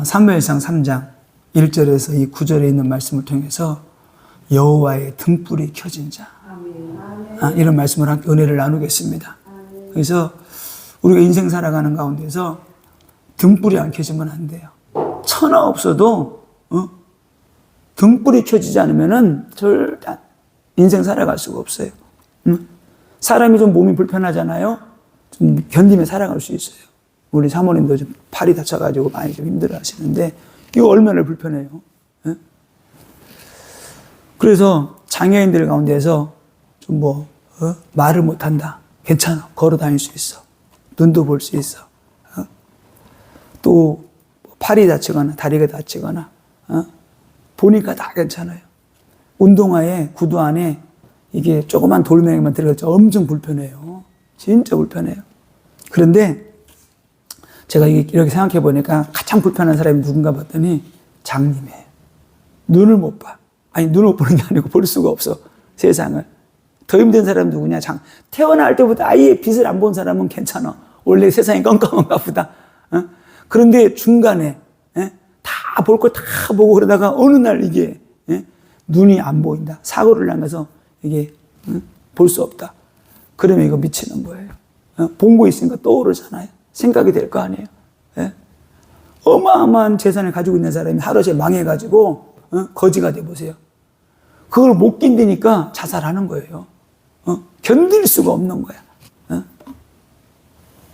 사무엘상 3장 1절에서 이 9절에 있는 말씀을 통해서 여호와의 등불이 켜진 자, 이런 말씀을 함께 은혜를 나누겠습니다. 그래서 우리가 인생 살아가는 가운데서 등불이 안 켜지면 안 돼요. 천하 없어도 등불이 켜지지 않으면은 절대 인생 살아갈 수가 없어요. 사람이 좀 몸이 불편하잖아요. 좀 견디며 살아갈 수 있어요. 우리 사모님도 좀 팔이 다쳐가지고 많이 좀 힘들어 하시는데, 이거 얼마나 불편해요. 그래서 장애인들 가운데서 좀 말을 못한다. 괜찮아. 걸어 다닐 수 있어. 눈도 볼 수 있어. 또 팔이 다치거나 다리가 다치거나 보니까 다 괜찮아요. 운동화에 구두 안에 이게 조그만 돌멩이만 들어가서 엄청 불편해요. 진짜 불편해요. 그런데 제가 이렇게 생각해 보니까 가장 불편한 사람이 누군가 봤더니 장님이에요. 눈을 못 봐. 아니, 눈을 못 보는 게 아니고 볼 수가 없어. 세상을. 더 힘든 사람은 누구냐? 태어날 때부터 아예 빛을 안 본 사람은 괜찮아. 원래 세상이 깜깜한가 보다. 그런데 중간에 다 볼 거 다 보고 그러다가 어느 날 이게 눈이 안 보인다. 사고를 당해서 이게 볼 수 없다. 그러면 이거 미치는 거예요. 본 거 있으니까 떠오르잖아요. 생각이 될 거 아니에요. 어마어마한 재산을 가지고 있는 사람이 하루에 망해가지고 거지가 돼보세요. 그걸 못 견디니까 자살하는 거예요. 견딜 수가 없는 거야.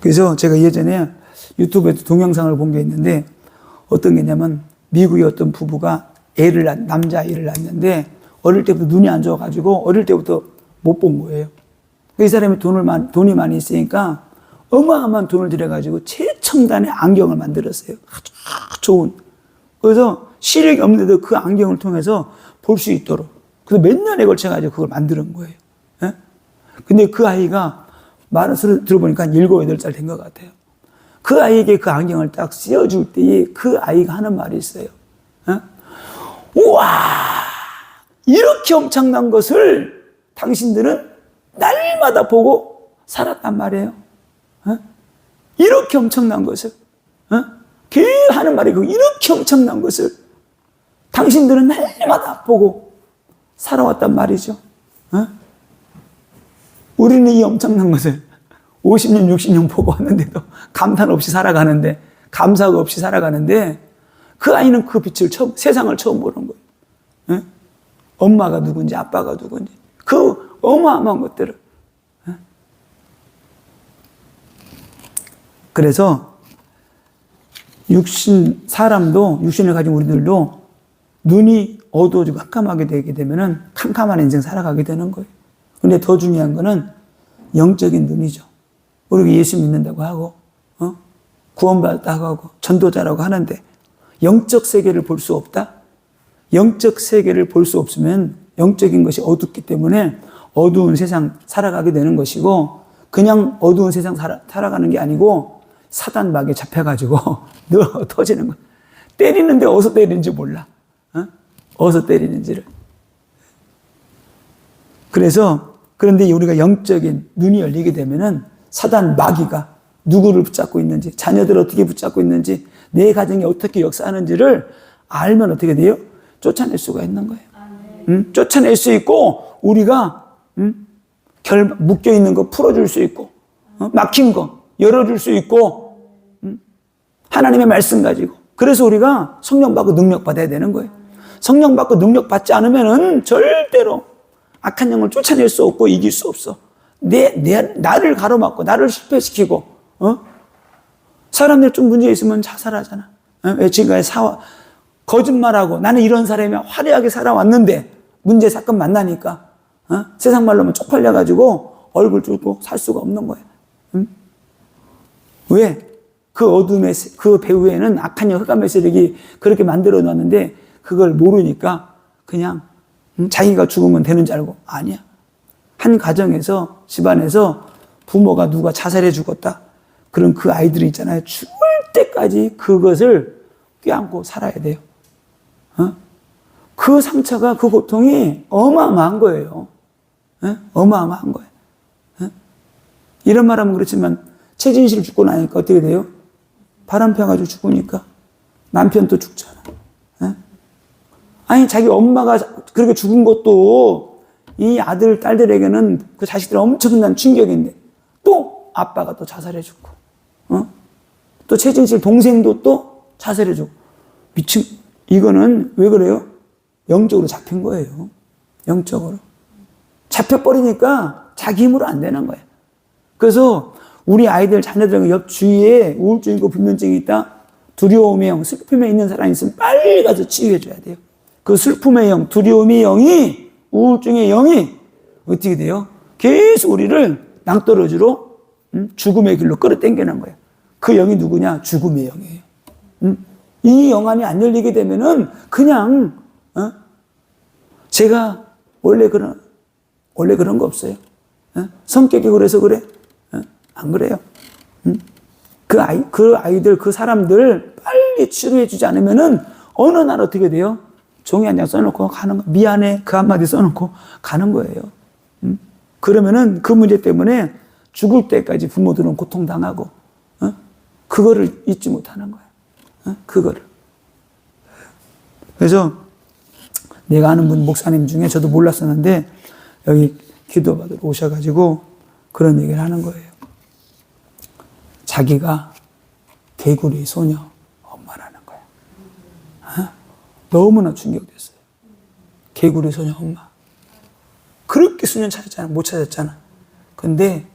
그래서 제가 예전에 유튜브에도 동영상을 본 게 있는데, 어떤 게 있냐면 미국의 어떤 부부가 남자아이를 낳았는데 어릴 때부터 눈이 안 좋아가지고 어릴 때부터 못 본 거예요. 이 사람이 돈이 많이 있으니까 어마어마한 돈을 들여가지고 최첨단의 안경을 만들었어요. 아주 좋은. 그래서 시력이 없는데도 그 안경을 통해서 볼 수 있도록. 그래서 몇 년에 걸쳐가지고 그걸 만드는 거예요. 근데 그 아이가 말을 들어보니까 7, 8살 된 것 같아요. 그 아이에게 그 안경을 딱 씌워줄 때에 그 아이가 하는 말이 있어요. 우와! 이렇게 엄청난 것을 당신들은 날마다 보고 살았단 말이에요. 이렇게 엄청난 것을. 걔 하는 말이 이렇게 엄청난 것을 당신들은 날마다 보고 살아왔단 말이죠. 우리는 이 엄청난 것을 50년, 60년 보고 왔는데도 감탄 없이 살아가는데, 감사가 없이 살아가는데, 그 아이는 그 빛을 세상을 처음 보는 거예요. 엄마가 누군지, 아빠가 누군지, 그 어마어마한 것들을. 그래서 사람도, 육신을 가진 우리들도 눈이 어두워지고 깜깜하게 되게 되면은 캄캄한 인생 살아가게 되는 거예요. 근데 더 중요한 거는 영적인 눈이죠. 우리가 예수 믿는다고 하고, 구원받았다고 하고, 전도자라고 하는데, 영적 세계를 볼 수 없다? 영적 세계를 볼 수 없으면 영적인 것이 어둡기 때문에 어두운 세상 살아가게 되는 것이고, 그냥 어두운 세상 살아가는 게 아니고, 사단 막에 잡혀가지고, 늘 터지는 거야. 때리는데 어디서 때리는지 몰라. 어디서 때리는지를. 그런데 우리가 영적인 눈이 열리게 되면은 사단 마귀가 누구를 붙잡고 있는지, 자녀들을 어떻게 붙잡고 있는지, 내 가정이 어떻게 역사하는지를 알면 어떻게 돼요? 쫓아낼 수가 있는 거예요. 쫓아낼 수 있고, 우리가 묶여있는 거 풀어줄 수 있고, 막힌 거 열어줄 수 있고, 하나님의 말씀 가지고. 그래서 우리가 성령 받고 능력 받아야 되는 거예요. 성령 받고 능력 받지 않으면은 절대로 악한 영을 쫓아낼 수 없고 이길 수 없어. 나를 가로막고, 나를 실패시키고, 사람들 좀 문제 있으면 자살하잖아. 지금까지 거짓말하고, 나는 이런 사람이 화려하게 살아왔는데, 문제, 사건 만나니까, 세상 말로 하면 쪽팔려가지고, 얼굴 뚫고 살 수가 없는 거야. 왜? 그 어둠의, 그 배후에는 악한 영, 흑암의 세력이 그렇게 만들어 놨는데, 그걸 모르니까, 그냥, 자기가 죽으면 되는 줄 알고, 아니야. 한 가정에서, 집안에서 부모가 누가 자살해 죽었다. 그럼 그 아이들이 있잖아요. 죽을 때까지 그것을 껴안고 살아야 돼요. 그 상처가, 그 고통이 어마어마한 거예요. 어마어마한 거예요. 이런 말 하면 그렇지만, 최진실 죽고 나니까 어떻게 돼요? 바람 펴가지고 죽으니까. 남편도 죽잖아. 에? 아니 자기 엄마가 그렇게 죽은 것도 이 아들 딸들에게는 그 자식들은 엄청난 충격인데 또 아빠가 또 자살해 죽고 또 최진실 동생도 또 자살해 주고 미친 이거는 왜 그래요? 영적으로 잡힌 거예요. 영적으로 잡혀버리니까 자기 힘으로 안 되는 거예요. 그래서 우리 아이들 자녀들 옆 주위에 우울증 있고 불면증이 있다, 두려움의 영, 슬픔에 있는 사람이 있으면 빨리 가서 치유해 줘야 돼요. 그 슬픔의 영, 두려움의 영이, 우울증의 영이 어떻게 돼요? 계속 우리를 낭떠러지로 죽음의 길로 끌어당기는 거예요. 그 영이 누구냐? 죽음의 영이에요. 이 영안이 안 열리게 되면은 그냥 제가 원래 그런 거 없어요. 성격이 그래서 그래? 안 그래요. 그 아이들, 그 사람들 빨리 치료해 주지 않으면은 어느 날 어떻게 돼요? 종이 한 장 써놓고 가는 거. 미안해. 그 한마디 써놓고 가는 거예요. 그러면은 그 문제 때문에 죽을 때까지 부모들은 고통당하고, 그거를 잊지 못하는 거예요. 그거를. 그래서 내가 아는 분 목사님 중에 저도 몰랐었는데 여기 기도받으러 오셔가지고 그런 얘기를 하는 거예요. 자기가 개구리 소녀 엄마라는 거야. 너무나 충격됐어요. 개구리 소녀 엄마. 그렇게 수년 찾았잖아. 못 찾았잖아. 근데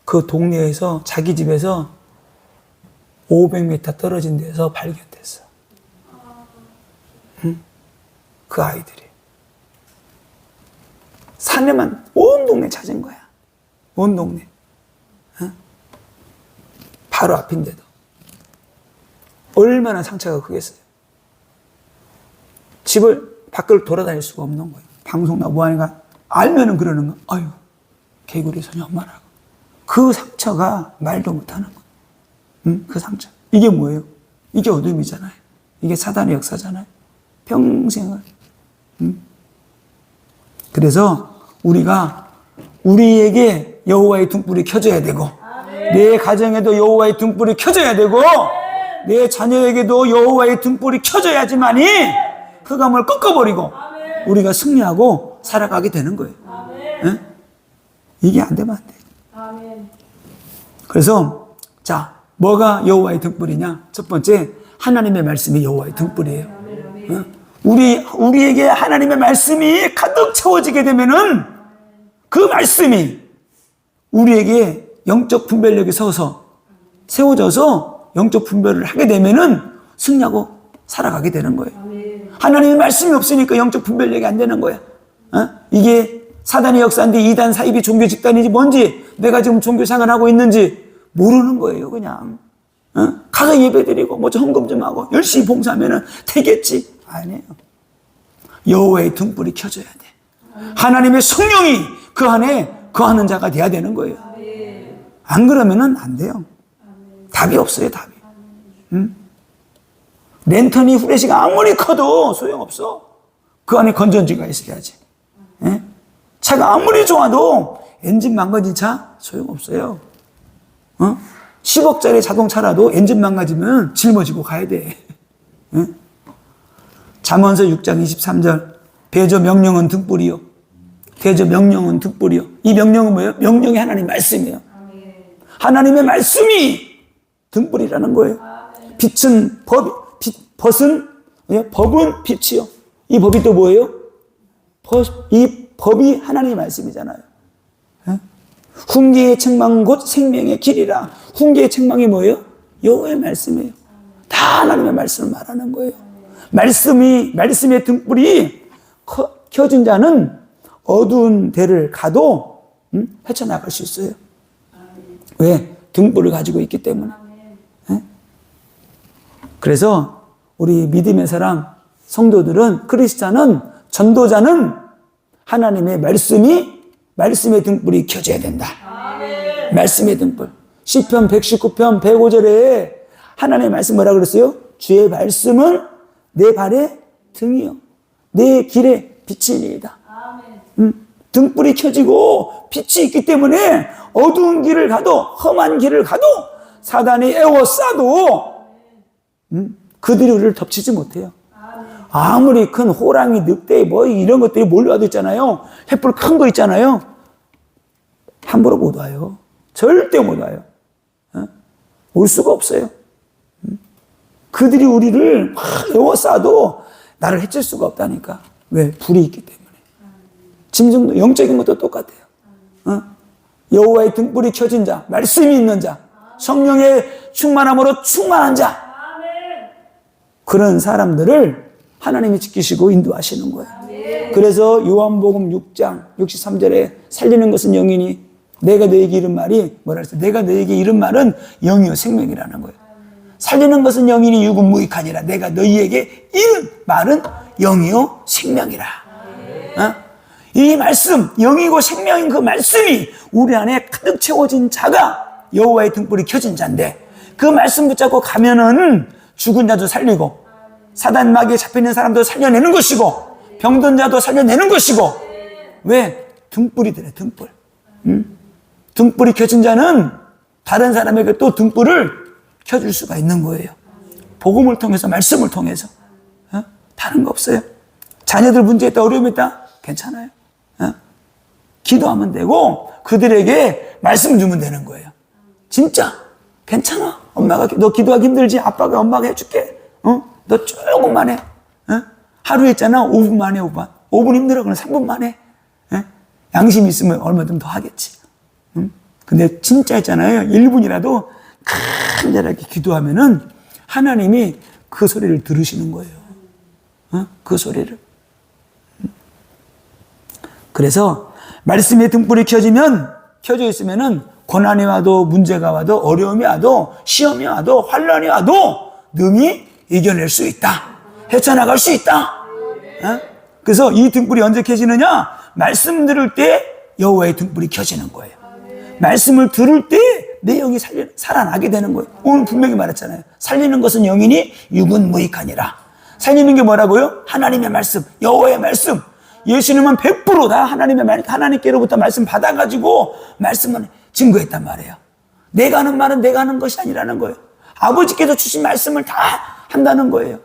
그 동네에서 자기 집에서 500m 떨어진 데서 발견됐어. 그 아이들이. 산에만 온 동네 찾은 거야. 온 동네. 바로 앞인데도. 얼마나 상처가 크겠어요. 집을 밖을 돌아다닐 수가 없는 거예요. 방송 나고 하니까 알면은 그러는 거. 아유, 개구리 소녀 엄마라고. 그 상처가 말도 못하는 거예요. 그 상처. 이게 뭐예요? 이게 어둠이잖아요. 이게 사단의 역사잖아요. 평생을. 그래서 우리에게 여호와의 등불이 켜져야 되고, 내 가정에도 여호와의 등불이 켜져야 되고, 내 자녀에게도 여호와의 등불이 켜져야지만이 흑암을 꺾어버리고 우리가 승리하고 살아가게 되는 거예요. 네? 이게 안 되면 안 돼요. 그래서 자, 뭐가 여호와의 등불이냐? 첫 번째, 하나님의 말씀이 여호와의 등불이에요. 우리에게 하나님의 말씀이 가득 채워지게 되면은 그 말씀이 우리에게 영적 분별력이 세워져서 영적 분별을 하게 되면은 승리하고 살아가게 되는 거예요. 하나님의 말씀이 없으니까 영적 분별력이 안 되는 거야. 이게 사단의 역사인데 이단 사이비 종교 집단인지 뭔지, 내가 지금 종교 생활하고 있는지 모르는 거예요. 그냥 가서 예배드리고 뭐 헌금 좀 하고 열심히 봉사하면은 되겠지. 아니에요. 여호와의 등불이 켜져야 돼. 하나님의 성령이 그 안에 거하는 자가 돼야 되는 거예요. 안 그러면은 안 돼요. 답이 없어요. 답이. 랜턴이 후레쉬가 아무리 커도 소용없어. 그 안에 건전지가 있어야지. 차가 아무리 좋아도 엔진 망가진 차 소용없어요. 10억짜리 자동차라도 엔진 망가지면 짊어지고 가야 돼. 잠언서 6장 23절. 대저 명령은 등불이요. 대저 명령은 등불이요. 이 명령은 뭐예요? 명령이 하나님 말씀이에요. 하나님의 말씀이 등불이라는 거예요. 빛은 법은 빛이요. 이 법이 또 뭐예요? 이 법이 하나님의 말씀이잖아요. 훈계의 책망은 곧 생명의 길이라. 훈계의 책망이 뭐예요? 여호와의 말씀이에요. 다 하나님의 말씀을 말하는 거예요. 말씀의 등불이 켜진 자는 어두운 데를 가도 헤쳐나갈 수 있어요. 왜? 등불을 가지고 있기 때문에. 그래서 우리 믿음의 사람, 성도들은, 크리스찬은, 전도자는 하나님의 말씀의 등불이 켜져야 된다. 말씀의 등불. 시편 119편 105절에 하나님의 말씀 뭐라 그랬어요? 주의 말씀은 내 발의 등이요, 내 길의 빛이니이다. 등불이 켜지고 빛이 있기 때문에 어두운 길을 가도, 험한 길을 가도, 사단이 에워싸도 그들이 우리를 덮치지 못해요. 아무리 큰 호랑이, 늑대, 뭐 이런 것들이 몰려와도 있잖아요. 횃불 큰 거 있잖아요. 함부로 못 와요. 절대 못 와요. 올 수가 없어요. 그들이 우리를 막 에워싸도 나를 해칠 수가 없다니까. 왜? 불이 있기 때문에. 짐승도 영적인 것도 똑같아요. 여호와의 등불이 켜진 자, 말씀이 있는 자, 성령의 충만함으로 충만한 자, 그런 사람들을 하나님이 지키시고 인도하시는 거예요. 그래서 요한복음 6장 63절에 살리는 것은 영이니 내가 너에게 이른 말이 뭐라 했어요? 내가 너에게 이른 말은 영이요 생명이라는 거예요. 살리는 것은 영이니 육은 무익하니라. 내가 너희에게 이른 말은 영이요 생명이라. 이 말씀, 영이고 생명인 그 말씀이 우리 안에 가득 채워진 자가 여호와의 등불이 켜진 자인데, 그 말씀 붙잡고 가면은 죽은 자도 살리고 사단 마귀에 잡혀있는 사람도 살려내는 것이고 병든 자도 살려내는 것이고. 왜? 등불이 되네, 등불. 등불이 켜진 자는 다른 사람에게 또 등불을 켜줄 수가 있는 거예요. 복음을 통해서, 말씀을 통해서. 다른 거 없어요. 자녀들 문제 있다, 어려움 있다, 괜찮아요. 기도하면 되고 그들에게 말씀 주면 되는 거예요. 진짜 괜찮아. 엄마가, 너 기도하기 힘들지? 아빠가 엄마가 해줄게. 너 조금만 해. 하루에 있잖아, 5분만 해. 5분 힘들어, 그럼 3분만 해. 양심 있으면 얼마든 더 하겠지. 근데 진짜 있잖아요, 1분이라도 간절하게 기도하면은 하나님이 그 소리를 들으시는 거예요. 그 소리를. 그래서 말씀의 등불이 켜져 있으면은 고난이 와도, 문제가 와도, 어려움이 와도, 시험이 와도, 환난이 와도 능히 이겨낼 수 있다. 헤쳐나갈 수 있다. 그래서 이 등불이 언제 켜지느냐? 말씀 들을 때 여호와의 등불이 켜지는 거예요. 말씀을 들을 때 내 영이 살아나게 되는 거예요. 오늘 분명히 말했잖아요. 살리는 것은 영이니 육은 무익하니라. 살리는 게 뭐라고요? 하나님의 말씀, 여호와의 말씀. 예수님은 100% 다 하나님께로부터 말씀 받아가지고 말씀을 증거했단 말이에요. 내가 하는 말은 내가 하는 것이 아니라는 거예요. 아버지께서 주신 말씀을 다 한다는 거예요.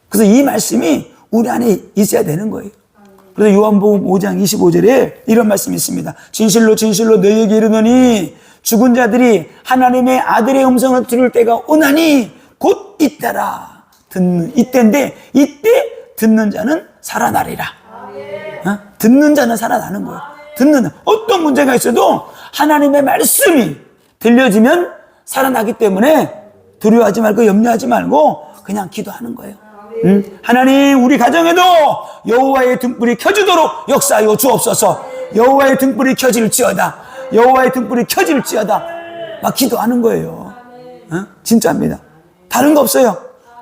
그래서 이 말씀이 우리 안에 있어야 되는 거예요. 그래서 요한복음 5장 25절에 이런 말씀이 있습니다. 진실로 진실로 너희에게 이르노니 죽은 자들이 하나님의 아들의 음성을 들을 때가 오나니 곧 이때라. 이때인데, 이때 듣는 자는 살아나리라. 듣는 자는 살아나는 거예요. 어떤 문제가 있어도 하나님의 말씀이 들려지면 살아나기 때문에 두려워하지 말고 염려하지 말고 그냥 기도하는 거예요. 하나님, 우리 가정에도 여호와의 등불이 켜지도록 역사하여 주옵소서. 여호와의 등불이 켜질지어다. 여호와의 등불이 켜질지어다. 막 기도하는 거예요. 진짜입니다. 다른 거 없어요.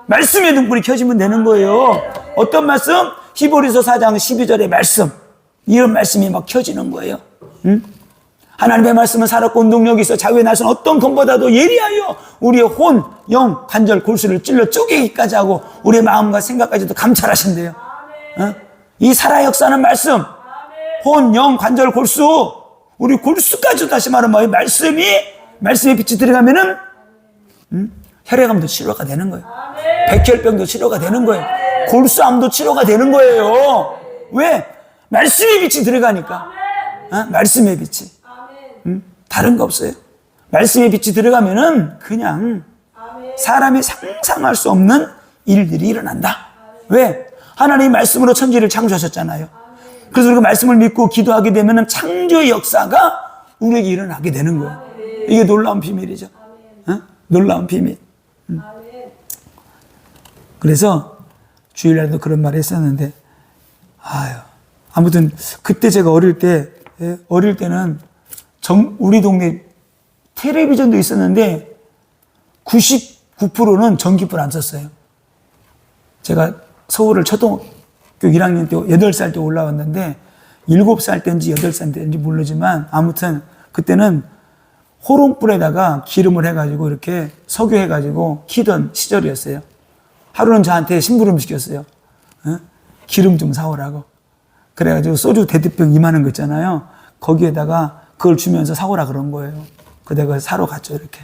말씀의 등불이 켜지면 되는 거예요. 어떤 말씀? 히브리서 4장 12절의 말씀. 이런 말씀이 막 켜지는 거예요. 하나님의 말씀은 살았고 운동력이 있어 자유의 날선 어떤 검보다도 예리하여 우리의 혼, 영, 관절, 골수를 찔러 쪼개기까지 하고 우리의 마음과 생각까지도 감찰하신대요. 이 살아 역사하는 말씀, 혼, 영, 관절, 골수, 우리 골수까지도 다시 말하면 말씀의 빛이 들어가면은 혈액암도 치료가 되는 거예요. 백혈병도 치료가 되는 거예요. 골수암도 치료가 되는 거예요. 왜? 말씀의 빛이 들어가니까. 말씀의 빛이. 다른 거 없어요. 말씀의 빛이 들어가면은 그냥 사람이 상상할 수 없는 일들이 일어난다. 왜? 하나님의 말씀으로 천지를 창조하셨잖아요. 그래서 우리가 말씀을 믿고 기도하게 되면은 창조의 역사가 우리에게 일어나게 되는 거예요. 이게 놀라운 비밀이죠. 놀라운 비밀. 그래서 주일날도 그런 말을 했었는데, 아무튼 그때 제가 어릴 때는 우리 동네 텔레비전도 있었는데 99%는 전기불 안 썼어요. 제가 서울을 초등학교 1학년 때 8살 때 올라왔는데 7살 때인지 8살 때인지 모르지만 아무튼 그때는 호롱불에다가 기름을 해가지고 이렇게 석유해가지고 키던 시절이었어요. 하루는 저한테 심부름 시켰어요. 기름 좀 사오라고. 그래가지고 소주 대두병 이만한 거 있잖아요. 거기에다가 그걸 주면서 사오라 그런 거예요. 그 내가 사러 갔죠, 이렇게.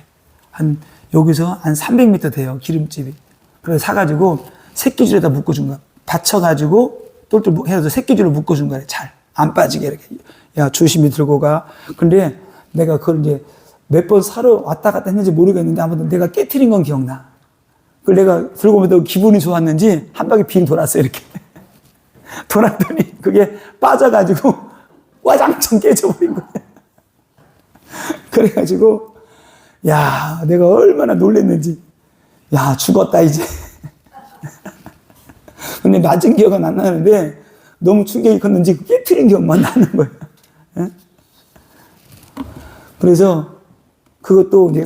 한 여기서 한 300m 돼요, 기름집이. 그래서 사가지고 새끼줄에다 묶어준 거야. 받쳐가지고 똘똘 해서 새끼줄로 묶어준 거야. 잘 안 빠지게 이렇게. 야, 조심히 들고 가. 근데 내가 그걸 이제 몇 번 사러 왔다 갔다 했는지 모르겠는데 아무튼 내가 깨트린 건 기억나. 그걸 내가 들고 오면서 기분이 좋았는지 한 바퀴 빙 돌았어요, 이렇게. 돌았더니 그게 빠져가지고 와장창 깨져버린 거야. 그래가지고 야, 내가 얼마나 놀랬는지. 야, 죽었다 이제. 근데 맞은 기억은 안 나는데 너무 충격이 컸는지 깨트린 기억만 나는 거예요. 예? 그래서 그것도 이제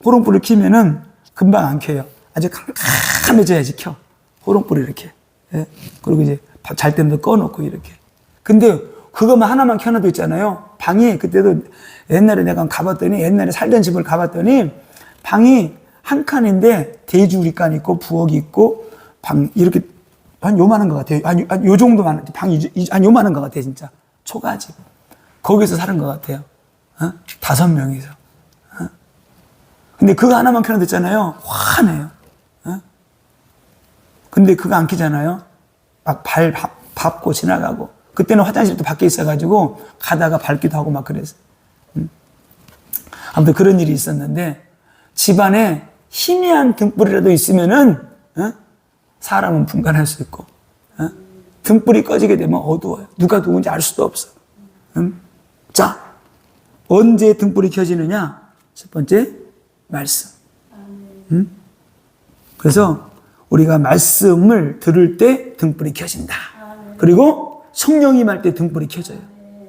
호롱불을 켜면은 금방 안 켜요. 아주 캄캄해져야지 켜. 호롱불을 이렇게. 예? 그리고 이제 잘 때도 꺼놓고 이렇게. 근데 그것만 하나만 켜놔도 있잖아요. 방이 그때도 옛날에 내가 가봤더니 옛날에 살던 집을 가봤더니 방이 한 칸인데 대주리간 있고 부엌이 있고 방 이렇게 한 요만한 것 같아요. 요 정도만 방이 한 요만한 것 같아요, 진짜. 초가집. 거기서 사는 것 같아요. 5명이서. 근데 그거 하나만 켜놔뒀잖아요. 화내요. 근데 그거 안 켜잖아요. 막 밟고 지나가고. 그때는 화장실도 밖에 있어가지고 가다가 밟기도 하고 막 그랬어요. 아무튼 그런 일이 있었는데 집안에 희미한 등불이라도 있으면은 사람은 분간할 수 있고 등불이 꺼지게 되면 어두워요. 누가 누군지 알 수도 없어. 자, 언제 등불이 켜지느냐? 첫 번째, 말씀. 그래서 우리가 말씀을 들을 때 등불이 켜진다. 그리고 성령이 임할 때 등불이 켜져요.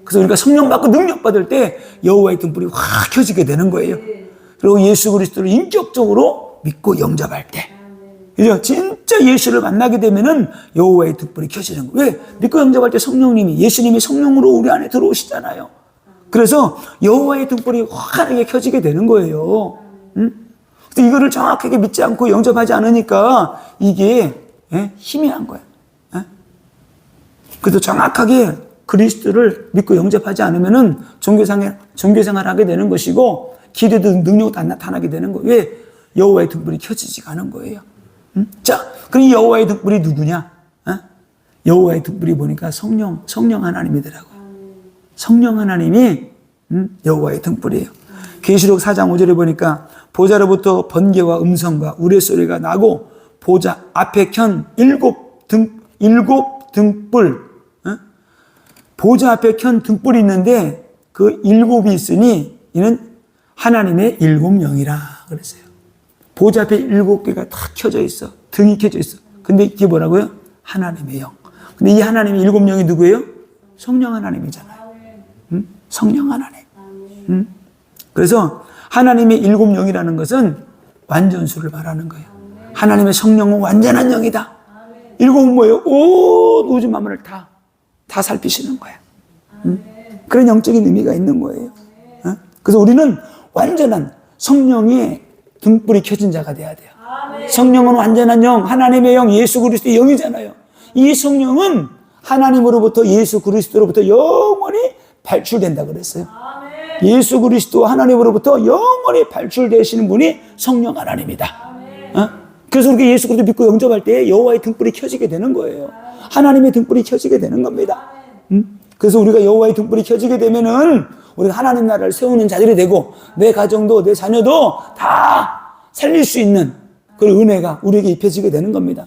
그래서 우리가 성령 받고 능력 받을 때 여호와의 등불이 확 켜지게 되는 거예요. 그리고 예수 그리스도를 인격적으로 믿고 영접할 때. 그죠? 진짜 예수를 만나게 되면은 여호와의 등불이 켜지는 거예요. 왜? 믿고 영접할 때 성령님이, 예수님이 성령으로 우리 안에 들어오시잖아요. 그래서 여호와의 등불이 환하게 켜지게 되는 거예요. 근데 이거를 정확하게 믿지 않고 영접하지 않으니까 이게 희미한 거예요. 그래서 정확하게 그리스도를 믿고 영접하지 않으면은 종교생활 하게 되는 것이고 기도도 능력도 안 나타나게 되는 거예요. 왜? 여호와의 등불이 켜지지가 않은 거예요. 자, 그럼 여호와의 등불이 누구냐? 여호와의 등불이 보니까 성령 하나님이더라고요. 성령 하나님이 여호와의 등불이에요. 계시록 4장 5절에 보니까 보좌로부터 번개와 음성과 우레소리가 나고 보좌 앞에 켠 일곱 등불, 보좌 앞에 켠 등불이 있는데 그 일곱이 있으니 이는 하나님의 일곱 영이라 그랬어요. 보좌 앞에 7개가 다 켜져 있어. 등이 켜져 있어. 근데 이게 뭐라고요? 하나님의 영. 근데 이 하나님의 7영이 누구예요? 성령 하나님이잖아요. 성령 하나님. 그래서 하나님의 7영이라는 것은 완전수를 말하는 거예요. 하나님의 성령은 완전한 영이다. 7은 뭐예요? 온 우주 만물을 다 살피시는 거야. 그런 영적인 의미가 있는 거예요. 그래서 우리는 완전한 성령의 등불이 켜진 자가 돼야 돼요. 성령은 완전한 영, 하나님의 영, 예수 그리스도의 영이잖아요. 이 성령은 하나님으로부터 예수 그리스도로부터 영원히 발출된다 그랬어요. 예수 그리스도 하나님으로부터 영원히 발출되시는 분이 성령 하나님이다. 그래서 우리가 예수 그리스도 믿고 영접할 때 여호와의 등불이 켜지게 되는 거예요. 하나님의 등불이 켜지게 되는 겁니다. 그래서 우리가 여호와의 등불이 켜지게 되면은 우리가 하나님 나라를 세우는 자들이 되고 내 가정도 내 자녀도 다 살릴 수 있는 그런 은혜가 우리에게 입혀지게 되는 겁니다.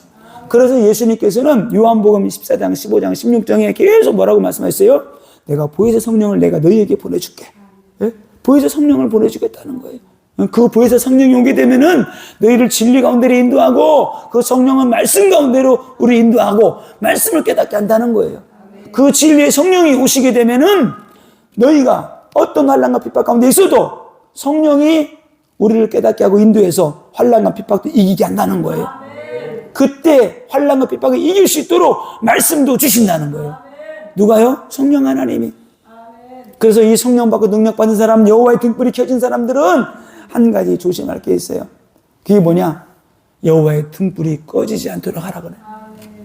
그래서 예수님께서는 요한복음 14장, 15장, 16장에 계속 뭐라고 말씀하셨어요? 내가 보혜사 성령을 내가 너희에게 보내줄게. 예? 보혜사 성령을 보내주겠다는 거예요. 그 보혜사 성령이 오게 되면은 너희를 진리 가운데로 인도하고 그 성령은 말씀 가운데로 우리 인도하고 말씀을 깨닫게 한다는 거예요. 그 진리의 성령이 오시게 되면은 너희가 어떤 환난과 핍박 가운데 있어도 성령이 우리를 깨닫게 하고 인도해서 환난과 핍박도 이기게 한다는 거예요. 그때 환난과 핍박을 이길 수 있도록 말씀도 주신다는 거예요. 누가요? 성령 하나님이. 그래서 이 성령 받고 능력 받은 사람, 여호와의 등불이 켜진 사람들은 한 가지 조심할 게 있어요. 그게 뭐냐? 여호와의 등불이 꺼지지 않도록 하라 그래요.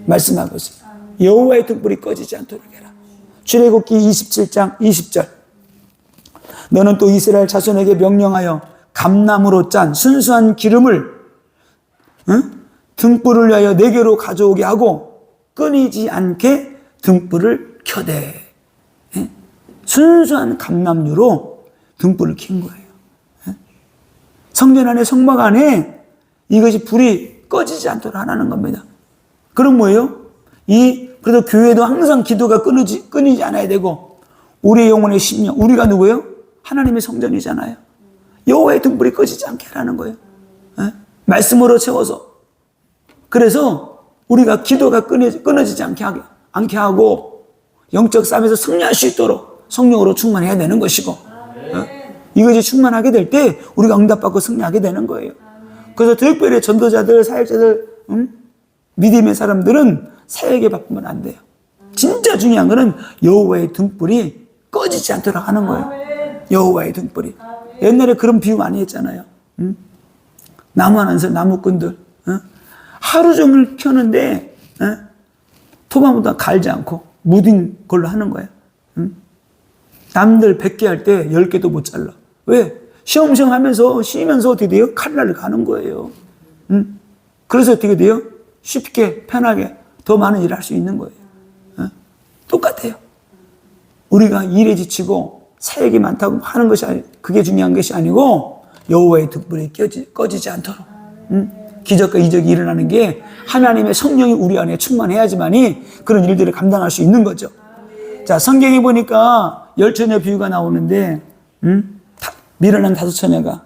말씀하고 있어요. 여호와의 등불이 꺼지지 않도록 해라. 출애굽기 27장 20절. 너는 또 이스라엘 자손에게 명령하여 감람으로 짠 순수한 기름을 등불을 위하여 내게로 가져오게 하고 끊이지 않게 등불을 켜대. 순수한 감람유로 등불을 킨 거예요. 성전 안에 성막 안에 이것이 불이 꺼지지 않도록 하라는 겁니다. 그럼 뭐예요? 그래도 교회도 항상 기도가 끊이지 않아야 되고, 우리의 영혼의 심령, 우리가 누구예요? 하나님의 성전이잖아요. 여호와의 등불이 꺼지지 않게 하라는 거예요. 말씀으로 채워서. 그래서 우리가 기도가 끊어지지 않게 하고 영적 싸움에서 승리할 수 있도록 성령으로 충만해야 되는 것이고, 이것이 충만하게 될 때 우리가 응답받고 승리하게 되는 거예요. 그래서 특별히 전도자들, 사역자들, 믿음의 사람들은 사역에 바쁘면 안 돼요. 진짜 중요한 거는 여호와의 등불이 꺼지지 않도록 하는 거예요. 여호와의 등불이. 옛날에 그런 비유 많이 했잖아요. 나무 하나에서 나무꾼들 하루 종일 켜는데 토마보다 갈지 않고 무딘 걸로 하는 거예요. 남들 100개 할 때 10개도 못 잘라. 왜? 시험시험 하면서 쉬면서 어떻게 돼요? 칼날을 가는 거예요. 그래서 어떻게 돼요? 쉽게 편하게 더 많은 일을 할 수 있는 거예요. 똑같아요. 우리가 일에 지치고 사역이 많다고 하는 것이 그게 중요한 것이 아니고 여호와의 등불이 꺼지지 않도록 기적과 이적이 일어나는 게 하나님의 성령이 우리 안에 충만해야지만이 그런 일들을 감당할 수 있는 거죠. 자, 성경에 보니까 10처녀 비유가 나오는데 미련한 5처녀가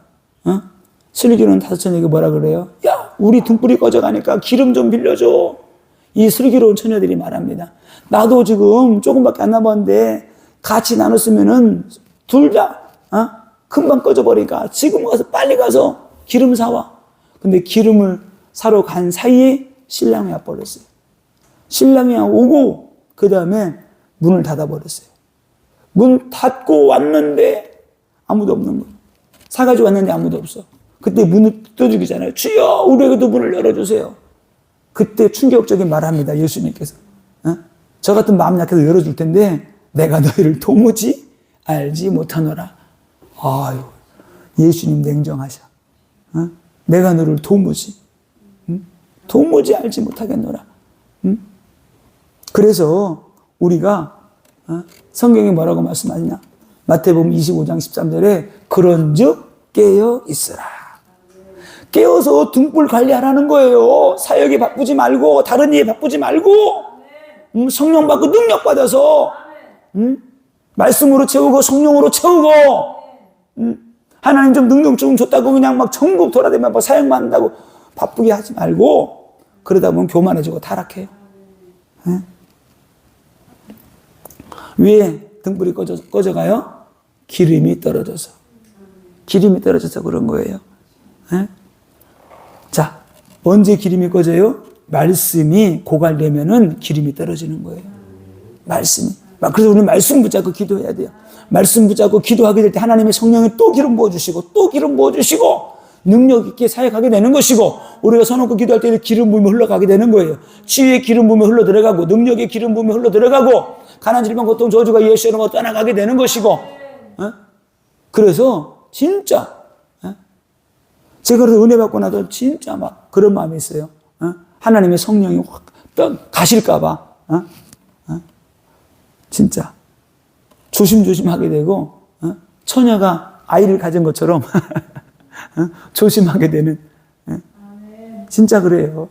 슬기로운 5처녀에게 뭐라 그래요? 야, 우리 등불이 꺼져가니까 기름 좀 빌려줘. 이 슬기로운 처녀들이 말합니다. 나도 지금 조금밖에 안 남았는데 같이 나눴으면은 둘 다 금방 꺼져버리니까 지금 가서 빨리 가서 기름 사와. 근데 기름을 사러 간 사이에 신랑이 와버렸어요. 신랑이 오고 그 다음에 문을 닫아버렸어요. 문 닫고 왔는데 아무도 없는 거예요. 사가지고 왔는데 아무도 없어. 그때 문을 두드리잖아요. 주여, 우리에게도 문을 열어주세요. 그때 충격적인 말을 합니다. 예수님께서. 저 같은 마음 약해서 열어줄 텐데 내가 너희를 도무지 알지 못하노라. 아유, 예수님 냉정하셔. 내가 너를 도무지 알지 못하겠노라. 그래서 우리가 성경이 뭐라고 말씀하시냐? 마태복음 25장 13절에 그런즉 깨어 있으라. 깨어서 등불 관리하라는 거예요. 사역에 바쁘지 말고 다른 일에 바쁘지 말고 성령 받고 능력 받아서 말씀으로 채우고 성령으로 채우고 하나님 좀 능력 좀 줬다고 그냥 막 전국 돌아다니면 막 사역만 한다고 바쁘게 하지 말고 그러다 보면 교만해지고 타락해요. 왜 등불이 꺼져가요? 기름이 떨어져서 그런 거예요. 자, 언제 기름이 꺼져요? 말씀이 고갈되면은 기름이 떨어지는 거예요. 말씀이. 그래서 우리는 말씀 붙잡고 기도해야 돼요. 말씀 붙잡고 기도하게 될 때 하나님의 성령이 또 기름 부어주시고 또 기름 부어주시고 능력 있게 사역하게 되는 것이고 우리가 서놓고 기도할 때 기름 부음이 흘러가게 되는 거예요. 치유의 기름 부음이 흘러들어가고 능력의 기름 부음이 흘러들어가고 가난 질병 고통 저주가 예수의 이름으로 떠나가게 되는 것이고 그래서 진짜 제가 그래서 은혜 받고 나서 진짜 막 그런 마음이 있어요. 하나님의 성령이 확 가실까 봐 진짜 조심조심하게 되고 처녀가 아이를 가진 것처럼 조심하게 되는 진짜 그래요.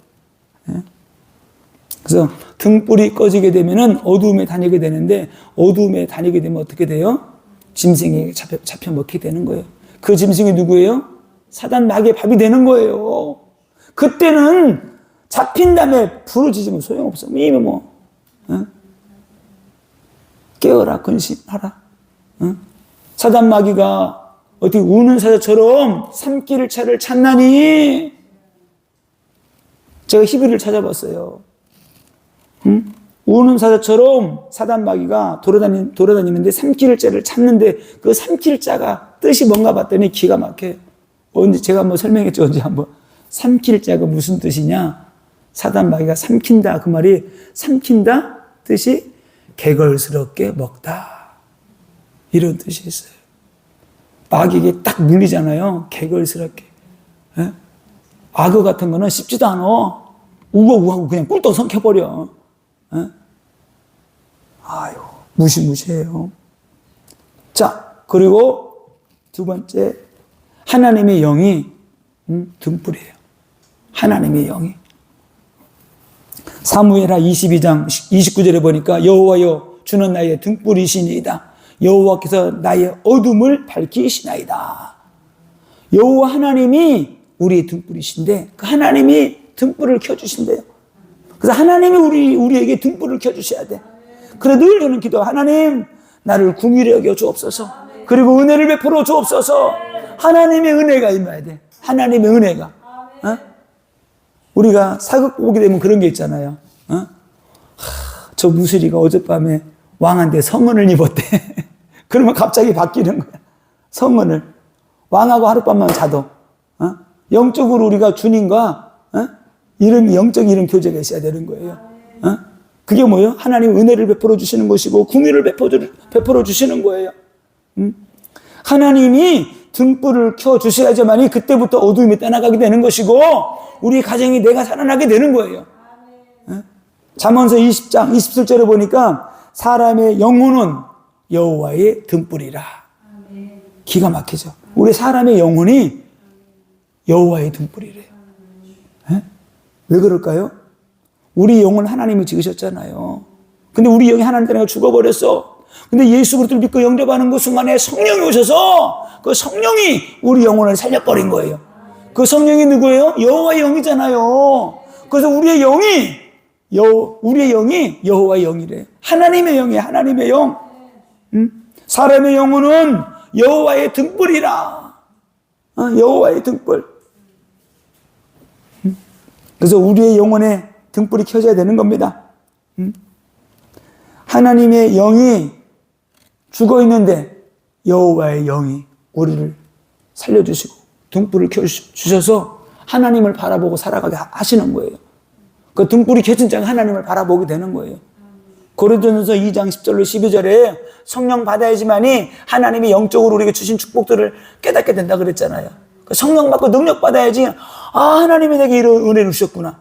그래서 등불이 꺼지게 되면은 어두움에 다니게 되는데 어두움에 다니게 되면 어떻게 돼요? 짐승에게 잡혀 먹게 되는 거예요. 그 짐승이 누구예요? 사단 마귀의 밥이 되는 거예요. 그때는 잡힌 다음에 부르짖으면 소용없어. 이미 깨어라, 근심하라. 사단 마귀가 어떻게 우는 사자처럼 삼킬 차를 찾나니? 제가 히브리를 찾아봤어요. 우는 사자처럼 사단 마귀가 돌아다니는데 삼킬자를 찾는데 그 삼킬자가 뜻이 뭔가 봤더니 기가 막혀요. 언제 제가 한번 설명했죠. 언제 한번. 삼킬자가 무슨 뜻이냐? 사단 마귀가 삼킨다. 그 말이 삼킨다 뜻이 개걸스럽게 먹다. 이런 뜻이 있어요. 마귀에게 딱 물리잖아요. 개걸스럽게. 예? 악어 같은 거는 씹지도 않아. 우걱우걱하고 그냥 꿀떡 삼켜버려. 예? 아유, 무시무시해요. 자, 그리고 두 번째, 하나님의 영이 등불이에요. 하나님의 영이. 사무엘하 22장 29절에 보니까 여호와여 주는 나의 등불이시니이다. 여호와께서 나의 어둠을 밝히시나이다. 여호와 하나님이 우리의 등불이신데 그 하나님이 등불을 켜주신대요. 그래서 하나님이 우리에게 등불을 켜주셔야 돼. 그래 늘 저는 기도, 하나님 나를 긍휼히 여겨 주옵소서. 그리고 은혜를 베풀어 주옵소서. 하나님의 은혜가 임해야 돼. 하나님의 은혜가. 어? 우리가 사극 보게 되면 그런 게 있잖아요. 어? 저 무슬이가 어젯밤에 왕한테 성은을 입었대. 그러면 갑자기 바뀌는 거야. 성은을. 왕하고 하룻밤만 자도. 어? 영적으로 우리가 주님과 영적 이런 교제가 있어야 되는 거예요. 어? 그게 뭐예요? 하나님 은혜를 베풀어 주시는 것이고 긍휼을 베풀어 주시는 거예요. 하나님이 등불을 켜 주셔야지만이 그때부터 어둠이 떠나가게 되는 것이고 우리 가정이 내가 살아나게 되는 거예요. 잠언서 20장 27절에 보니까 사람의 영혼은 여호와의 등불이라. 기가 막히죠. 우리 사람의 영혼이 여호와의 등불이래요. 왜 그럴까요? 우리 영혼 하나님이 지으셨잖아요. 근데 우리 영이 하나님 때문에 죽어버렸어. 근데 예수 그리스도를 믿고 영접하는 그 순간에 성령이 오셔서 그 성령이 우리 영혼을 살려버린 거예요. 그 성령이 누구예요? 여호와의 영이잖아요. 그래서 우리의 영이 여호와의 영이래. 하나님의 영이에요. 하나님의 영. 사람의 영혼은 여호와의 등불이라. 여호와의 등불. 그래서 우리의 영혼에 등불이 켜져야 되는 겁니다. 하나님의 영이 죽어 있는데 여호와의 영이 우리를 살려주시고 등불을 켜주셔서 하나님을 바라보고 살아가게 하시는 거예요. 그 등불이 켜진 자가 하나님을 바라보게 되는 거예요. 고린도전서 2장 10절로 12절에 성령 받아야지만이 하나님이 영적으로 우리에게 주신 축복들을 깨닫게 된다 그랬잖아요. 성령 받고 능력 받아야지 하나님이 내게 이런 은혜를 주셨구나.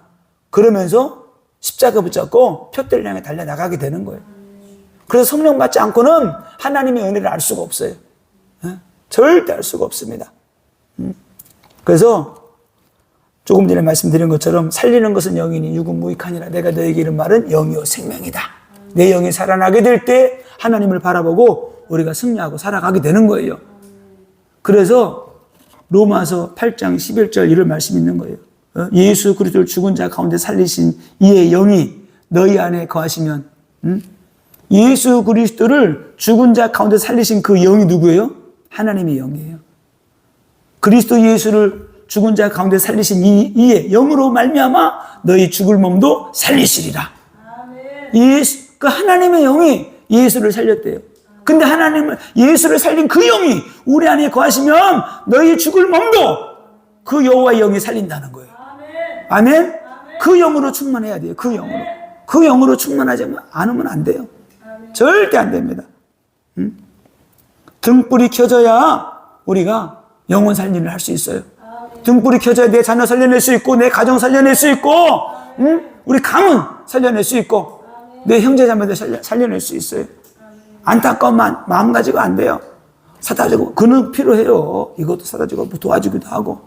그러면서 십자가 붙잡고 표대를 향해 달려나가게 되는 거예요. 그래서 성령 받지 않고는 하나님의 은혜를 알 수가 없어요. 절대 알 수가 없습니다. 그래서 조금 전에 말씀드린 것처럼 살리는 것은 영이니 육은 무익하니라. 내가 너에게 이른 말은 영이요 생명이다. 내 영이 살아나게 될 때 하나님을 바라보고 우리가 승리하고 살아가게 되는 거예요. 그래서 로마서 8장 11절 이런 말씀이 있는 거예요. 예수 그리스도를 죽은 자 가운데 살리신 이의 영이 너희 안에 거하시면 예수 그리스도를 죽은 자 가운데 살리신 그 영이 누구예요? 하나님의 영이에요. 그리스도 예수를 죽은 자 가운데 살리신 이의 영으로 말미암아 너희 죽을 몸도 살리시리라. 그 하나님의 영이 예수를 살렸대요. 근데 예수를 살린 그 영이 우리 안에 거하시면 너희 죽을 몸도 그 여호와의 영이 살린다는 거예요. 아멘? 그 영으로 충만해야 돼요. 그 영으로. 그 영으로 충만하지 않으면 안 돼요. 절대 안 됩니다. 등불이 켜져야 우리가 영혼 살리를 할 수 있어요. 등불이 켜져야 내 자녀 살려낼 수 있고 내 가정 살려낼 수 있고 우리 가문 살려낼 수 있고 내 형제 자매들 살려낼 수 있어요. 안타까운 마음 가지고 안 돼요. 사다 주고 그는 필요해요. 이것도 사다 주고 도와주기도 하고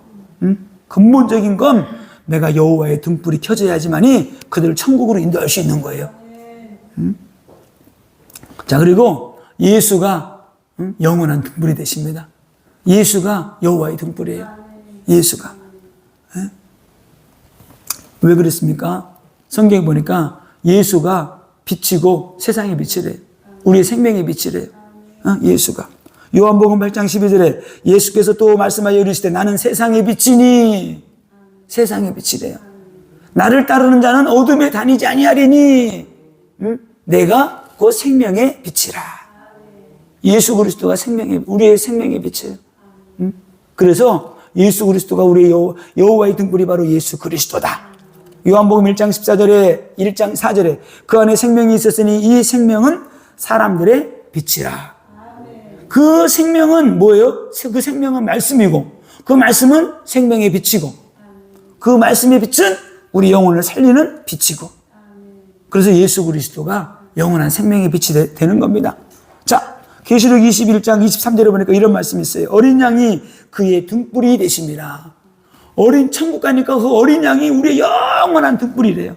근본적인 건 내가 여호와의 등불이 켜져야지만이 그들을 천국으로 인도할 수 있는 거예요. 자, 그리고 예수가 영원한 등불이 되십니다. 예수가 여호와의 등불이에요. 예수가. 왜 그랬습니까? 성경에 보니까 예수가 빛이고 세상의 빛이래요. 우리의 생명의 빛이래요. 예수가. 요한복음 8장 12절에 예수께서 또 말씀하여 이르시되 나는 세상의 빛이니 세상의 빛이래요. 나를 따르는 자는 어둠에 다니지 아니하리니 내가 그 생명의 빛이라. 예수 그리스도가 우리의 생명의 빛이에요. 그래서 예수 그리스도가 우리의 여호와의 등불이 바로 예수 그리스도다. 요한복음 1장 14절에 1장 4절에 그 안에 생명이 있었으니 이 생명은 사람들의 빛이라. 그 생명은 뭐예요? 그 생명은 말씀이고 그 말씀은 생명의 빛이고 그 말씀의 빛은 우리 영혼을 살리는 빛이고 그래서 예수 그리스도가 영원한 생명의 빛이 되는 겁니다. 자, 계시록 21장 23절에 보니까 이런 말씀이 있어요. 어린 양이 그의 등불이 되십니다. 어린 천국 가니까 그 어린 양이 우리의 영원한 등불이래요.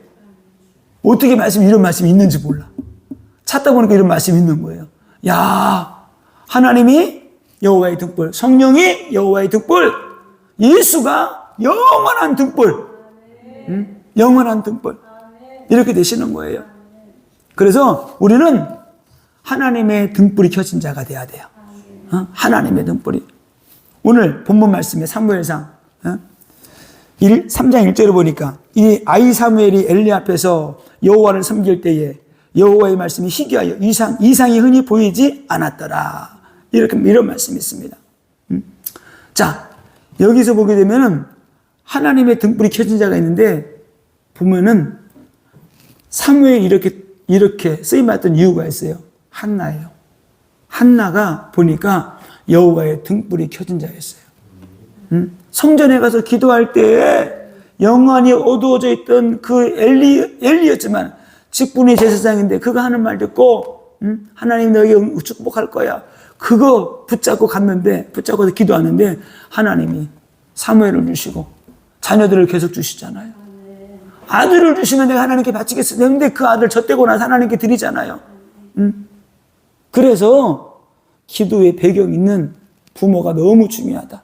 어떻게 이런 말씀이 있는지 몰라. 찾다 보니까 이런 말씀이 있는 거예요. 야, 하나님이 여호와의 등불, 성령이 여호와의 등불, 예수가 영원한 등불, 영원한 등불 이렇게 되시는 거예요. 그래서 우리는 하나님의 등불이 켜진 자가 돼야 돼요. 하나님의 등불이. 오늘 본문 말씀에 사무엘상 3장 1절을 보니까 이 아이 사무엘이 엘리 앞에서 여호와를 섬길 때에 여호와의 말씀이 희귀하여 이상이 흔히 보이지 않았더라. 이런 말씀이 있습니다. 자, 여기서 보게 되면은 하나님의 등불이 켜진 자가 있는데 보면은 사무엘이 이렇게 쓰임받던 이유가 있어요. 한나예요. 한나가 보니까 여호와의 등불이 켜진 자였어요. 성전에 가서 기도할 때에 영원히 어두워져 있던 그 엘리였지만 직분이 제사장인데 그가 하는 말 듣고 하나님 너에게 축복할 거야. 그거 붙잡고 붙잡고서 기도하는데 하나님이 사무엘을 주시고 자녀들을 계속 주시잖아요. 아들을 주시면 내가 하나님께 바치겠어. 근데 그 아들 젖대고 나서 하나님께 드리잖아요. 그래서 기도의 배경 있는 부모가 너무 중요하다.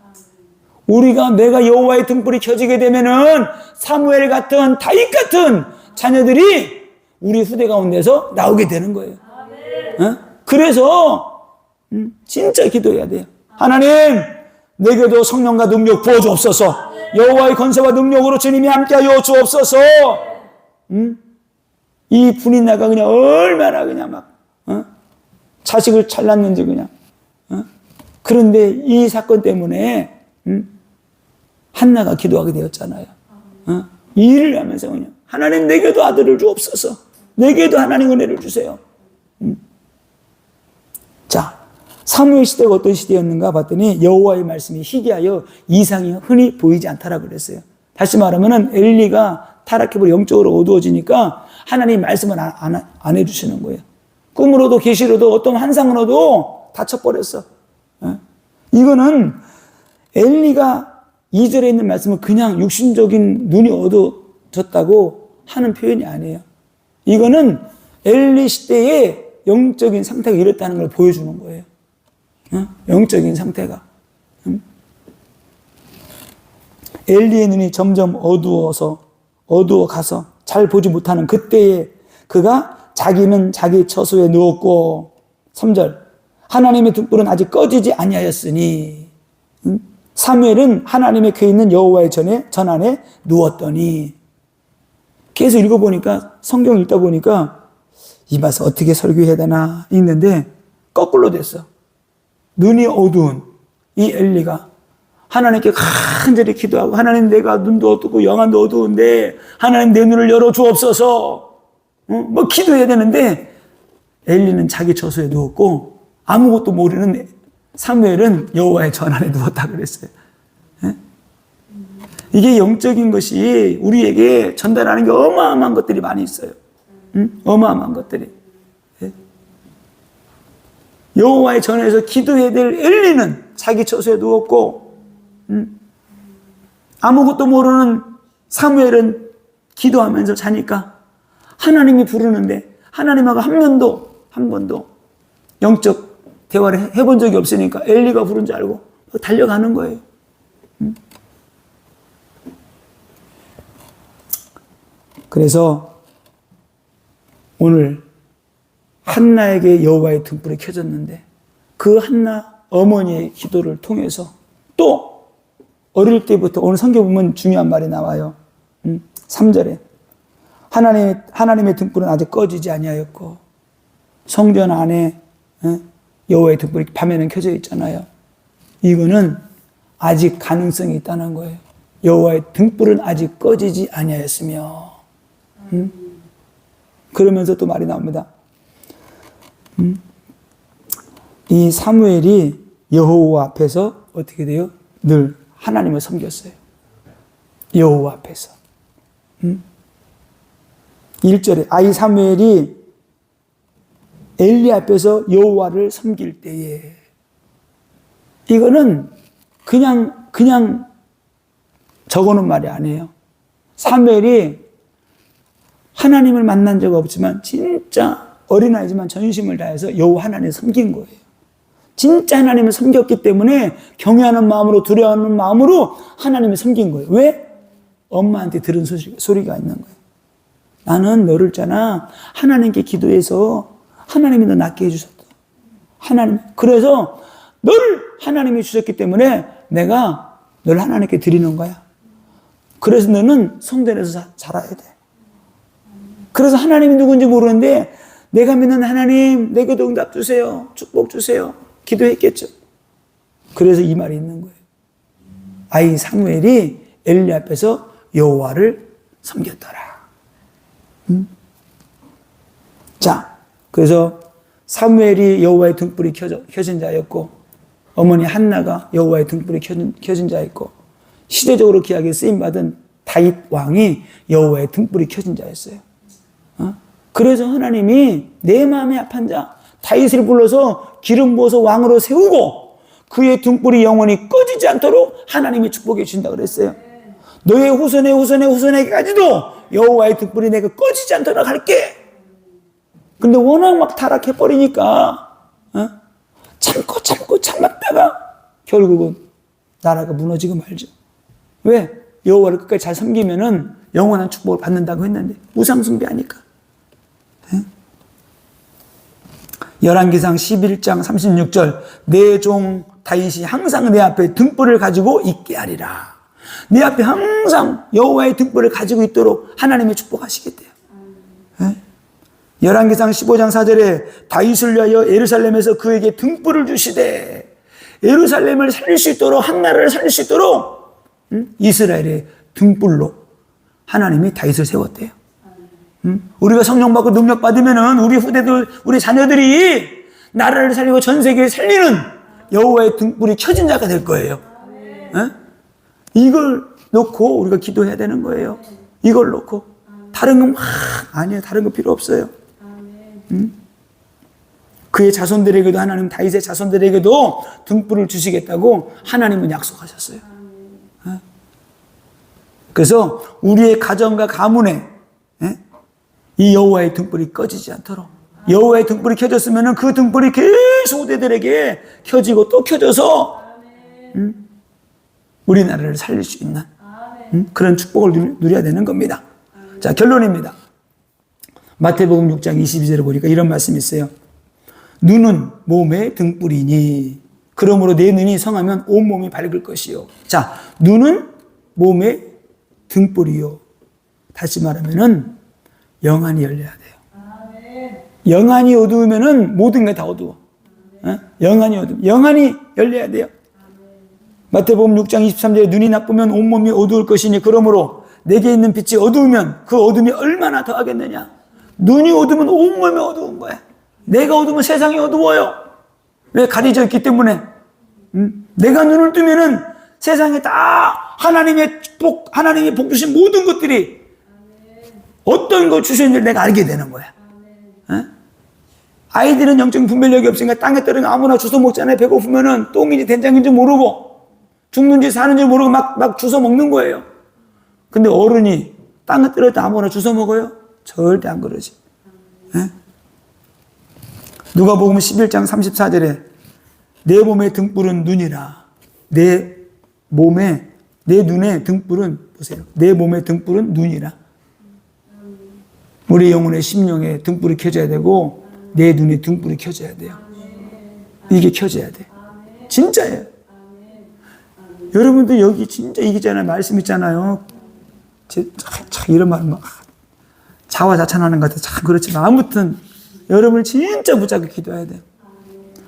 내가 여호와의 등불이 켜지게 되면은 사무엘 같은 다윗 같은 자녀들이 우리 후대 가운데서 나오게 되는 거예요. 그래서 진짜 기도해야 돼요. 하나님, 내게도 성령과 능력 부어주옵소서. 여호와의 권세와 능력으로 주님이 함께하여 주옵소서. 이 분인나가 그냥 얼마나 그냥 막 자식을 잘 낳는지 그냥. 그런데 이 사건 때문에 한나가 기도하게 되었잖아요. 일을 하면서 그냥 하나님 내게도 아들을 주옵소서. 내게도 하나님 은혜를 주세요. 자, 사무엘 시대가 어떤 시대였는가 봤더니 여호와의 말씀이 희귀하여 이상이 흔히 보이지 않다라고 그랬어요. 다시 말하면은 엘리가 타락해버려 영적으로 어두워지니까 하나님 말씀을 안 해주시는 거예요. 꿈으로도 계시로도 어떤 환상으로도 다쳐버렸어. 이거는 엘리가 2절에 있는 말씀은 그냥 육신적인 눈이 어두워졌다고 하는 표현이 아니에요. 이거는 엘리 시대의 영적인 상태가 이렇다는 걸 보여주는 거예요. 영적인 상태가. 엘리의 눈이 점점 어두워가서 잘 보지 못하는 그때에 그가 자기는 자기 처소에 누웠고 3절 하나님의 등불은 아직 꺼지지 아니하였으니 사무엘은 하나님의 궤 있는 여호와의 전 안에 누웠더니 계속 읽어보니까 성경 읽다 보니까 이 맛을 어떻게 설교해야 되나 읽는데 거꾸로 됐어. 눈이 어두운 이 엘리가 하나님께 간절히 기도하고 하나님 내가 눈도 어둡고 영안도 어두운데 하나님 내 눈을 열어 주옵소서 뭐 기도해야 되는데 엘리는 자기 처소에 누웠고 아무것도 모르는 사무엘은 여호와의 전 안에 누웠다 그랬어요. 이게 영적인 것이 우리에게 전달하는 게 어마어마한 것들이 많이 있어요. 어마어마한 것들이. 여호와의 전에서 기도해야 될 엘리는 자기 처소에 누웠고 아무것도 모르는 사무엘은 기도하면서 자니까 하나님이 부르는데 하나님하고 한 번도 영적 대화를 해본 적이 없으니까 엘리가 부른 줄 알고 달려가는 거예요. 그래서 오늘 한나에게 여호와의 등불이 켜졌는데 그 한나 어머니의 기도를 통해서 또 어릴 때부터 오늘 성경 보면 중요한 말이 나와요. 3절에 하나님의 등불은 아직 꺼지지 아니하였고 성전 안에 여호와의 등불이 밤에는 켜져 있잖아요. 이거는 아직 가능성이 있다는 거예요. 여호와의 등불은 아직 꺼지지 아니하였으며 그러면서 또 말이 나옵니다. 이 사무엘이 여호와 앞에서 어떻게 돼요? 늘 하나님을 섬겼어요. 여호와 앞에서. 1절에 이 사무엘이 엘리 앞에서 여호와를 섬길 때에, 이거는 그냥 적어놓은 말이 아니에요. 사무엘이 하나님을 만난 적 없지만 진짜 어린아이지만 전심을 다해서 여호와 하나님을 섬긴 거예요. 진짜 하나님을 섬겼기 때문에 경외하는 마음으로, 두려워하는 마음으로 하나님을 섬긴 거예요. 왜? 엄마한테 들은 소리가 있는 거예요. 나는 너를 있잖아, 하나님께 기도해서 하나님이 너 낫게 해주셨다. 하나님, 그래서 너를 하나님이 주셨기 때문에 내가 널 하나님께 드리는 거야. 그래서 너는 성전에서 자라야 돼. 그래서 하나님이 누군지 모르는데 내가 믿는 하나님, 내게도 응답 주세요. 축복 주세요. 기도했겠죠. 그래서 이 말이 있는 거예요. 아이 사무엘이 엘리 앞에서 여호와를 섬겼더라. 자, 그래서 사무엘이 여호와의 등불이 켜진 자였고, 어머니 한나가 여호와의 등불이 켜진 자였고, 시대적으로 귀하게 쓰임받은 다윗 왕이 여호와의 등불이 켜진 자였어요. 그래서 하나님이 내 마음에 합한 자 다윗을 불러서 기름 부어서 왕으로 세우고 그의 등불이 영원히 꺼지지 않도록 하나님이 축복해 주신다 그랬어요. 너의 후손에게까지도 여호와의 등불이 내가 꺼지지 않도록 할게. 근데 워낙 막 타락해버리니까 참고 참았다가 결국은 나라가 무너지고 말죠. 왜? 여호와를 끝까지 잘 섬기면은 영원한 축복을 받는다고 했는데 우상숭배하니까. 열왕기상 11장 36절 내 종 다윗이 항상 내 앞에 등불을 가지고 있게 하리라. 내 앞에 항상 여호와의 등불을 가지고 있도록 하나님이 축복하시겠대요. 열왕기상 15장 4절에 다윗을 위하여 예루살렘에서 그에게 등불을 주시되, 예루살렘을 살릴 수 있도록, 한 나라를 살릴 수 있도록 이스라엘의 등불로 하나님이 다윗을 세웠대요. 우리가 성령 받고 능력 받으면은 우리 후대들, 우리 자녀들이 나라를 살리고 전 세계를 살리는 여호와의 등불이 켜진 자가 될 거예요. 이걸 놓고 우리가 기도해야 되는 거예요. 이걸 놓고 다른 건 아니에요. 다른 거 필요 없어요. 그의 자손들에게도 하나님 다윗의 자손들에게도 등불을 주시겠다고 하나님은 약속하셨어요. 그래서 우리의 가정과 가문에 이 여호와의 등불이 꺼지지 않도록, 여호와의 등불이 켜졌으면 그 등불이 계속 후대들에게 켜지고 또 켜져서 우리나라를 살릴 수 있는 그런 축복을 누려야 되는 겁니다. 자, 결론입니다. 마태복음 6장 22절에 보니까 이런 말씀이 있어요. 눈은 몸의 등불이니 그러므로 내 눈이 성하면 온몸이 밝을 것이요. 자, 눈은 몸의 등불이요. 다시 말하면은 영안이 열려야 돼요. 영안이 어두우면은 모든 게 다 어두워. 영안이 어두워. 영안이 열려야 돼요. 마태복음 6장 23절에 눈이 나쁘면 온몸이 어두울 것이니 그러므로 내게 있는 빛이 어두우면 그 어둠이 얼마나 더하겠느냐. 눈이 어두우면 온몸이 어두운 거야. 내가 어두우면 세상이 어두워요. 왜? 가려져 있기 때문에. 내가 눈을 뜨면은 세상에 다 하나님이 복 주신 모든 것들이 어떤 거 주셨는지 내가 알게 되는 거야. 아이들은 영적 분별력이 없으니까 땅에 떨어지면 아무나 주워 먹잖아요. 배고프면은 똥인지 된장인지 모르고 죽는지 사는지 모르고 막 주워 먹는 거예요. 근데 어른이 땅에 떨어질 때 아무나 주워 먹어요? 절대 안 그러지. 누가복음 11장 34절에 내 몸의 등불은 눈이라. 내 눈의 등불은, 보세요. 내 몸의 등불은 눈이라. 우리 영혼의 심령에 등불이 켜져야 되고 내 눈에 등불이 켜져야 돼요. 이게 켜져야 돼. 진짜예요. 여러분들 여기 진짜 이기잖아요. 말씀 있잖아요. 참 이런 말 막 자화자찬하는 것 같아요. 참 그렇지만 아무튼 여러분을 진짜 붙잡고 기도해야 돼요.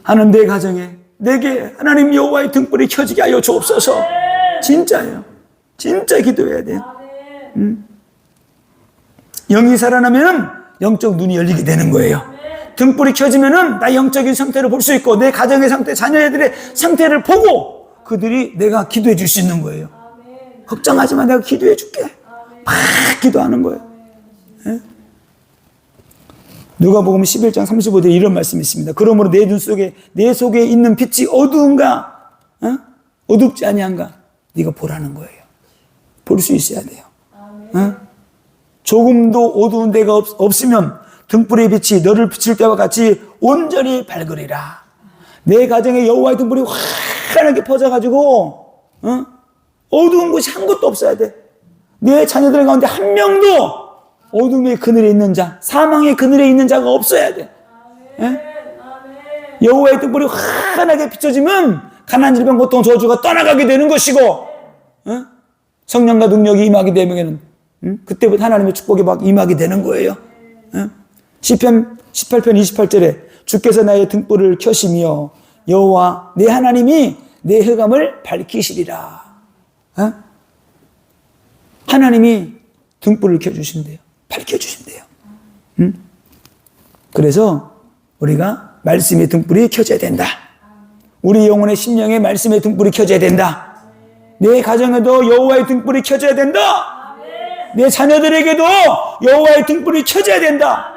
하나님 내 가정에 내게 하나님 여호와의 등불이 켜지게 하여 주옵소서. 진짜예요. 진짜 기도해야 돼요. 영이 살아나면 영적 눈이 열리게 되는 거예요. 등불이 켜지면은 나 영적인 상태를 볼 수 있고 내 가정의 상태, 자녀들의 상태를 보고 그들이 내가 기도해 줄 수 있는 거예요. 걱정하지 마, 내가 기도해 줄게. 막 기도하는 거예요. 예? 누가복음 11장 35절에 이런 말씀이 있습니다. 그러므로 내 눈 속에 내 속에 있는 빛이 어두운가, 어둡지 아니한가, 네가 보라는 거예요. 볼 수 있어야 돼요. 조금도 어두운 데가 없으면 등불의 빛이 너를 비칠 때와 같이 온전히 밝으리라. 내 가정에 여호와의 등불이 환하게 퍼져가지고 어두운 곳이 한 곳도 없어야 돼. 내 자녀들 가운데 한 명도 어둠의 그늘에 있는 자, 사망의 그늘에 있는 자가 없어야 돼. 여호와의 등불이 환하게 비춰지면 가난, 질병, 고통, 저주가 떠나가게 되는 것이고 성령과 능력이 임하게 되면 그때부터 하나님의 축복이 막 임하게 되는 거예요. 시편 18편 28절에 주께서 나의 등불을 켜시며 여호와 내 하나님이 내 흑암을 밝히시리라. 하나님이 등불을 켜주신대요. 밝혀주신대요. 그래서 우리가 말씀의 등불이 켜져야 된다. 우리 영혼의 심령에 말씀의 등불이 켜져야 된다. 내 가정에도 여호와의 등불이 켜져야 된다. 내 자녀들에게도 여호와의 등불이 켜져야 된다.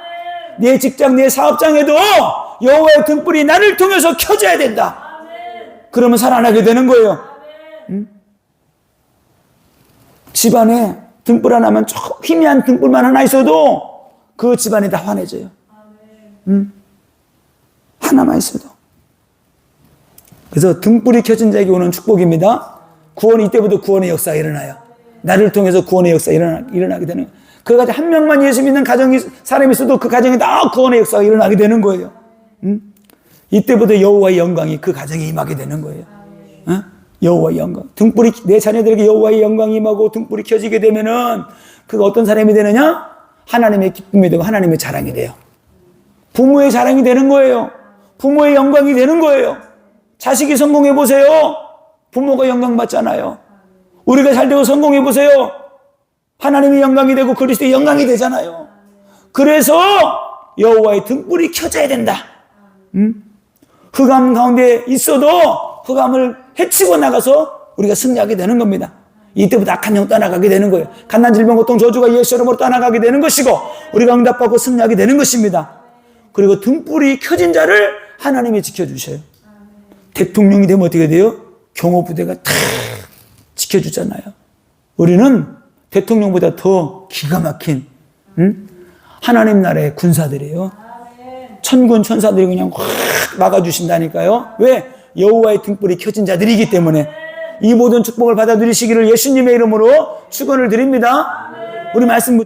내 직장, 내 사업장에도 여호와의 등불이 나를 통해서 켜져야 된다. 그러면 살아나게 되는 거예요. 집안에 등불 하나만 희미한 등불만 하나 있어도 그 집안이 다 환해져요. 하나만 있어도. 그래서 등불이 켜진 자에게 오는 축복입니다. 구원이 이때부터 구원의 역사가 일어나요. 나를 통해서 구원의 역사가 일어나게 되는 거예요. 그 가정 한 명만 예수 믿는 사람이 있어도 그 가정에 다 구원의 역사가 일어나게 되는 거예요. 이때부터 여호와의 영광이 그 가정에 임하게 되는 거예요. 여호와의 영광. 등불이 내 자녀들에게 여호와의 영광이 임하고 등불이 켜지게 되면은 그가 어떤 사람이 되느냐? 하나님의 기쁨이 되고 하나님의 자랑이 돼요. 부모의 자랑이 되는 거예요. 부모의 영광이 되는 거예요. 자식이 성공해 보세요. 부모가 영광 받잖아요. 우리가 잘 되고 성공해 보세요. 하나님의 영광이 되고 그리스도의 영광이 되잖아요. 그래서 여호와의 등불이 켜져야 된다. 흑암 가운데 있어도 흑암을 해치고 나가서 우리가 승리하게 되는 겁니다. 이때부터 악한 영 떠나가게 되는 거예요. 갓난 질병, 고통, 저주가 예수 이름으로 떠나가게 되는 것이고 우리가 응답받고 승리하게 되는 것입니다. 그리고 등불이 켜진 자를 하나님이 지켜주셔요. 대통령이 되면 어떻게 돼요? 경호부대가 다 지켜주잖아요. 우리는 대통령보다 더 기가 막힌 하나님 나라의 군사들이에요. 천군 천사들이 그냥 확 막아주신다니까요. 왜? 여호와의 등불이 켜진 자들이기 때문에. 이 모든 축복을 받아 누리시기를 예수님의 이름으로 축원을 드립니다. 우리 말씀